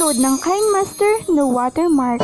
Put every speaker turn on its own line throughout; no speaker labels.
mag-download ng Kinemaster na watermark.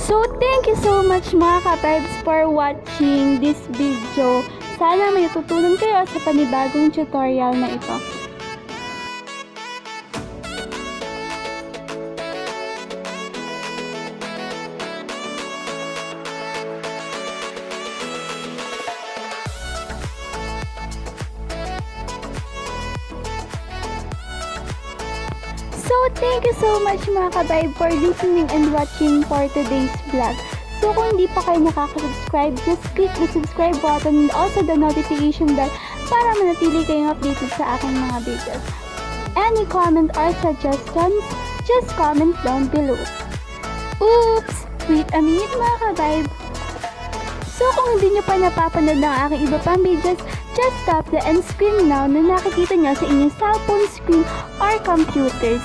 So, thank you so much mga ka-vibes for watching this video. Sana may tutulong kayo sa panibagong tutorial na ito. So, thank you so much mga ka-vibe for listening and watching for today's vlog. So, kung hindi pa kayo nakaka-subscribe, just click the subscribe button and also the notification bell para manatili kayong updated sa aking mga videos. Any comment or suggestions, just comment down below. Oops! Wait a minute mga ka-vibe. So, kung hindi nyo pa napapanood ng aking iba pang videos, just tap the end screen now na nakikita nyo sa inyong cellphone screen or computers.